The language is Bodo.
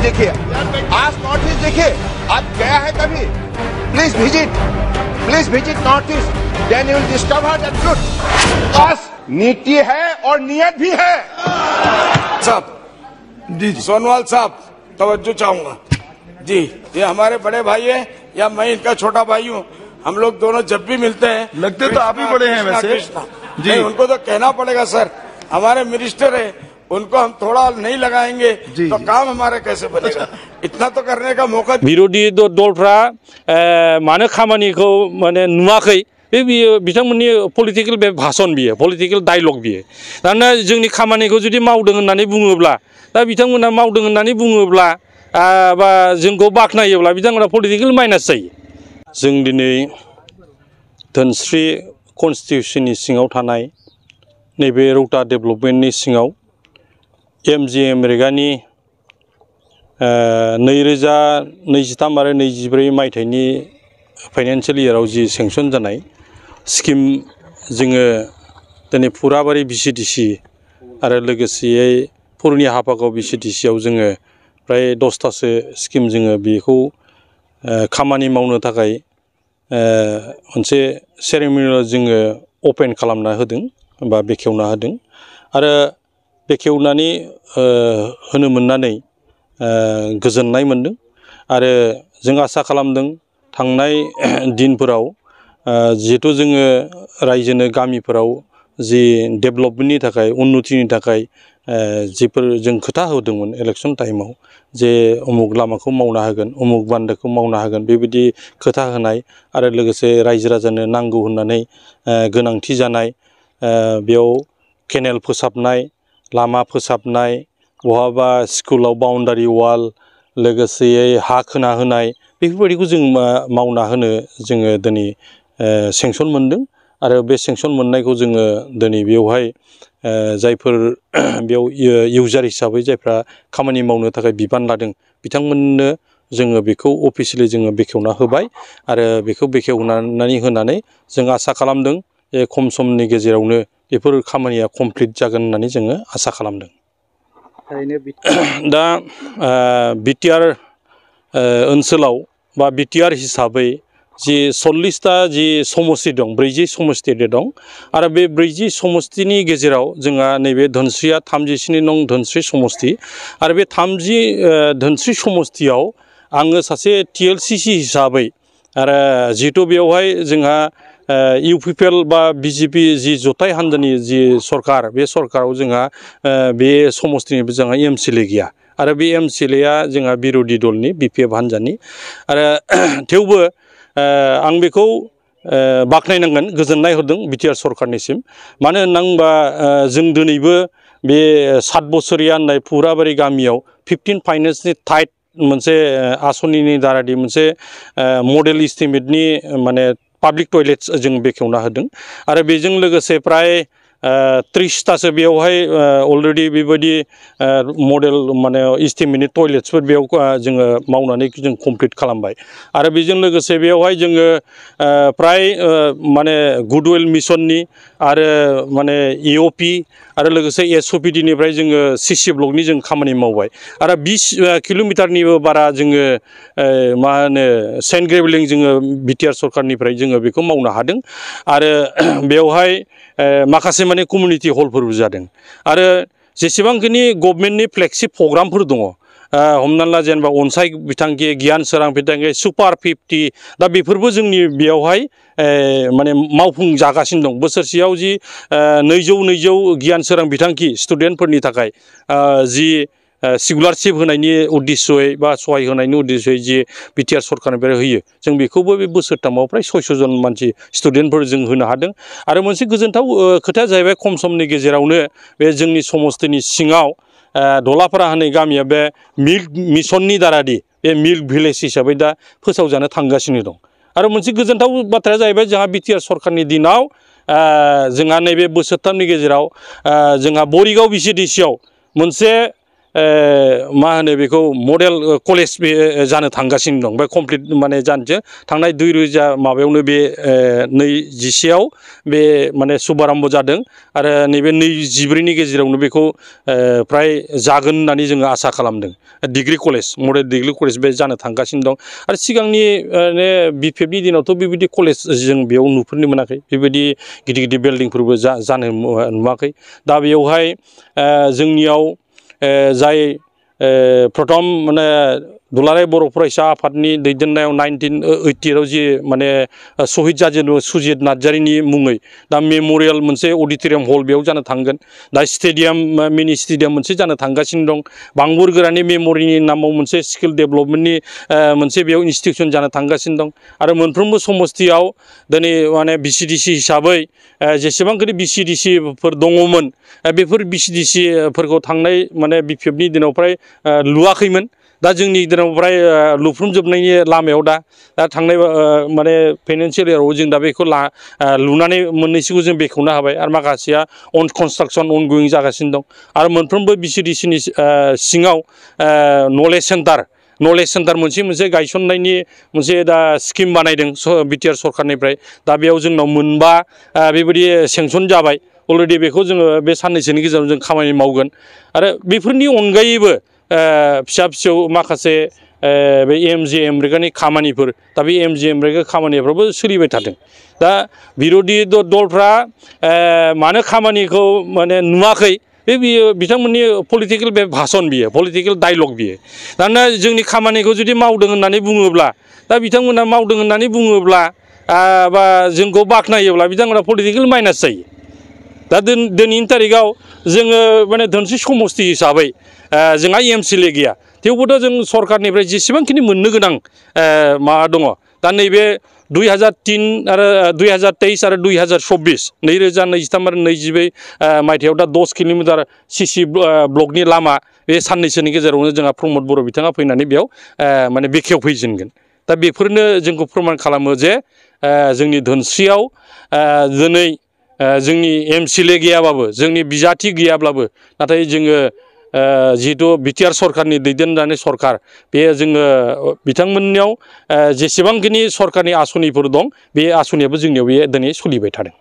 देखिए, आज नॉर्थ ईस्ट देखिए, आप गया है कभी? Please visit North East, then you will discover that truth. बस नीति है और नियत भी है। साहब जी सोनवाल साहब तवज्जो चाहूंगा जी, ये हमारे बड़े भाई हैं या मैं इनका छोटा भाई हूँ। हम लोग दोनों जब भी मिलते हैं, लगते तो आप ही बड़े हैं वैसे जी। उनको तो कहना पड़ेगा सर, हमारे मिनिस्टर है, उनको हम थोड़ा नहीं लगाएंगे तो काम हमारा कैसे बनेगा? इतना तो करने का मौका विरोधी दलफ्रा मानो खामानिखौ माने नुवाखै बे बिथांमोननि पलिटिकल बे भाषण बियो, पलिटिकल डायलग बियो। दाना जोंनि खामानिखौ जुदि मावदों होननानै बुङोब्ला, दा बिथांमोना मावदों होननानै बुङोब्ला बा जोंखौ बाख्नायोब्ला बिथांमोना पलिटिकल माइनास जायो। जों दिनै धोनस्रि कन्स्टिटिउसननि सिङाव थानाय नैबे रौता डेभेलपमेन्टनि सिङाव MGM रेगानि 2023 आरो 24 मायथाइनि फाइनान्सियेल इयाराव जि सेंसन जानाय स्किम जोङो दिनै फुराबारि BCDC आरो लोगोसेयै पुरनि हाफागाव BCDC आव जोङो प्राय 10तासो स्किम जोङो बेखौ खामानि मावनो थाखाय मोनसे सेरेमनियाव जोङो ओपन खालामना होदों बा बेखेवना होदों आरो बेखेवनानै होनो मोननानै गोजोननाय मोनदों आरो जों आसा खालामदों थांनाय दिनफोराव जिहेतु जोङो रायजोनो गामिफोराव जि डेभेलपमेन्टनि थाखाय उन्नतिनि थाखाय जिफोर जों खोथा होदोंमोन इलेक्शन टाइमाव जे उमुक लामाखौ मावना होगोन, उमुक बान्दोखौ मावना होगोन, बेबायदि खोथा होनाय आरो लोगोसे रायजो राजानो नांगौ होननानै गोनांथि जानाय बेयाव केनेल फोसाबनाय, लामा फोसाबनाय, बहाबा स्कुलाव बाउन्डारि वाल, लोगोसेयै हा खोना होनाय, बेफोरबायदिखौ जों मावना होनो जोङो दिनै सेंसन मोनदों आरो बे सेंसन मोननायखौ जोङो दिनै बेवहाय जायफोर बेयाव इउजार हिसाबै जायफ्रा खामानि मावनो थाखाय बिबान लादों बिथांमोननो जोङो बेखौ अफिसियेलि जोङो बेखेवना होबाय आरो बेखौ बेखेवनानै होनानै जों आसा खालामदों जे खम समनि गेजेरावनो बेफोर खामानिया कमप्लिट जागोन होननानै जोङो आसा खालामदों। दा बिटिआर ओनसोलाव बा बिटिआर हिसाबै जि 40टा जि समस्ति दं, 40 समस्ति दं आरो बे 40 समस्तिनि गेजेराव जोंहा नैबे धोनस्रिया 37 नं धोनस्रि समस्ति आरो बे 30 धोनस्रि समस्तियाव आङो सासे TLCC हिसाबै आरो जिहेतु बेवहाय जोंहा UPPL बा BJP जि जथाय हान्जानि जि सरकार, बे सरकाराव जोंहा बे समस्तिनिबो जोंहा MCLA गैया आरो बे MCLA जोंहा बिरोधी दलनि BPF हान्जानि आरो थेवबो आं बेखौ बाख्नायनांगोन, गोजोननाय होदों बिटिआर सरकारनिसिम। मानो होनना बुंबा जों दिनैबो बे 7 बोसोरिया होननाय फुराबारि गामियाव 15 फाइनेन्सनि टाइट मोनसे आसनिनि दारादि मोनसे मडेल इस्टिमेटनि माने पाब्लिक टयलेट्स जों बेखेवना होदों आरो बेजों लोगोसे प्राय 30तासो बेवहाय अलरेडि बेबायदि मडेल माने इस्टिमेटनि टयलेट्सफोर बेयाव जोङो मावनानै जों कमप्लिट खालामबाय आरो बेजों लोगोसे बेवहाय जोङो प्राय माने गुडविल मिशननि आरो माने EOP आरो लोगोसे SOPD निफ्राय जोङो CC ब्लकनि जों खामानि मावबाय आरो 20 किल'मिटारनिबो बारा जोङो मा होनो सेन्ट ग्रेभेलिं जोङो बिटिआर सरकारनिफ्राय जोङो बेखौ मावनो हादों आरो बेवहाय माखासे माने कमिउनिटि हलफोरबो जादों आरो जेसेबांखिनि गभर्नमेन्टनि फ्लेगशिप प्रग्रामफोर दङ, हमना ला जेनेबा अनसाय बिथांखि, गियान सोरां बिथांखि, सुपार 50 दा बेफोरबो जोंनि बेयावहाय माने मावफुंजागासिनो दं। बोसोरसेयाव जि 200 गियान सोरां बिथांखि स्टुडेन्टफोरनि थाखाय जि स्कलारशिप होनायनि उद्देश्यै बा सहाय होनायनि उद्देश्यै जि बिटिआर सरकारनिफ्राय होयो, जों बेखौबो बे बोसोरथामाव प्राय 600 जन मानसि स्टुडेन्टफोर जों होनो हादों आरो मोनसे गोजोनथाव खोथाया जाहैबाय खम समनि गेजेरावनो बे जोंनि समस्तिनि सिङाव दलापारा होननाय गामिया बे मिल्क मिशननि दारादि बे मिल्क भिलेज हिसाबै दा फोसावजानो थांगासिनो दं आरो मोनसे गोजोनथाव बाथ्राया जाहैबाय जोंहा बिटिआर सरकारनि दिनाव जोंहा नैबे बोसोरथामनि गेजेराव जोंहा बरिगाव BCDC आव मोनसे मा होनो बेखौ मडेल कलेज बे जानो थांगासिनो दं बे कमप्लिट माने जानोसो थांनाय 2000 माबायावनो बे 2021आव बे माने शुभारम्भ जादों आरो नैबे 2024 नि गेजेरावनो बेखौ प्राय जागोन होननानै जोङो आसा खालामदों degree college model degree college बे जानो थांगासिनो दं आरो सिगांनि बिपिएफनि दिनावथ' बेबायदि कलेज जों बेयाव नुफेरनो मोनाखै बेबायदि गिदिर गिदिर बिल्डिंफोरबो जानो नुवाखै दा बेयावहाय जोंनियाव जाय प्रथम माने दुलाराय बर' फरायसा आफादनि दैदेननायाव 1980 जि माने शहीद जाजेनदों सुजित नार्जारिनि मुङै दा मेम'रियेल मोनसे अडिट'रियाम हल बेयाव जानो थांगोन दा स्टेडियाम मिनि स्टेडियाम मोनसे जानो थांगासिनो दं बांबुर गोरानि मेम'रिनि नामाव मोनसे स्किल डेभेलपमेन्टनि मोनसे बेयाव इनस्टिटिउसन जानो थांगासिनो दं आरो मोनफ्रोमबो समस्तियाव दिनै माने बिसिडिसि हिसाबै जेसेबांखि बिसिडिसिफोर दङमोन बेफोर बिसिडिसिफोरखौ थांनाय माने बिपिएफनि दिनाव फ्राय लुवाखैमोन दा जोंनि दिनाव फ्राय लुफ्रुमजोबनायनि लामायाव दा थांनाय माने फाइनान्सियेल इयाराव जों दा बेखौ लुनानै मोननैसोखौ जों बेखेवनो हाबाय आरो माखासेया अन कनस्ट्राक्सन अनगयिं जागासिनो दं आरो मोनफ्रोमबो बिसिडिसिनि सिङाव नलेज सेन्टार मोनसे गायसननायनि मोनसे दा स्किम बानायदों बिटिआर सरकारनिफ्राय दा बेयाव जोंनाव मोनबा बेबायदि सेंसन जाबाय अलरेडि बेखौ जोङो बे साननैसोनि गेजेराव जों खामानि मावगोन आरो बेफोरनि अनगायैबो फिसा फिसौ माखासे बे एमजे एमरेगानि खामानिफोर दा बे एमजे एमरेगा खामानिफ्राबो सोलिबाय थादों दा बिरोधि दलफ्रा मानो खामानिखौ माने नुवाखै बियो बिथांमोननि पलिटिकेल बे भाषण बियो पलिटिकेल डायलग बियो दाना जोंनि खामानिखौ जुदि मावदों होननानै बुङोब्ला दा बिथांमोना मावदों होननानै बुङोब्ला बा जोंखौ बाख्नायोब्ला बिथांमोना पलिटिकेल माइनास जायो दा दिनैनि तारिखाव जोङो माने धोनस्रि समस्ति हिसाबै जोंहा एमसिएलए गैया थेवबोथ' जों सरकारनिफ्राय जेसेबांखिनि मोननो गोनां माबा दङ दा नैबे 2003 आरो 2023 आरो 2024 2023 आरो 2024 मायथाइयाव दा 10 किल'मिटार सिसि ब्लकनि लामा बे साननैसोनि गेजेरावनो जोंहा प्रमद बर' बिथाङा फैनानै बेयाव माने बेखेवफैजेनगोन दा बेफोरनो जोंखौ फोरमान खालामो जे जोंनि धोनस्रियाव दिनै जोंनि एमसिएलए गैयाबाबो जोंनि बिजाथि गैयाब्लाबो नाथाय जोङो जिहेतु बिटिआर सरकारनि दैदेनजानाय सरकार बे जोङो बिथांमोननियाव जेसेबांखिनि सरकारनि आसनिफोर दं बे आसनियाबो जोंनियाव बे दिनै सोलिबाय थादों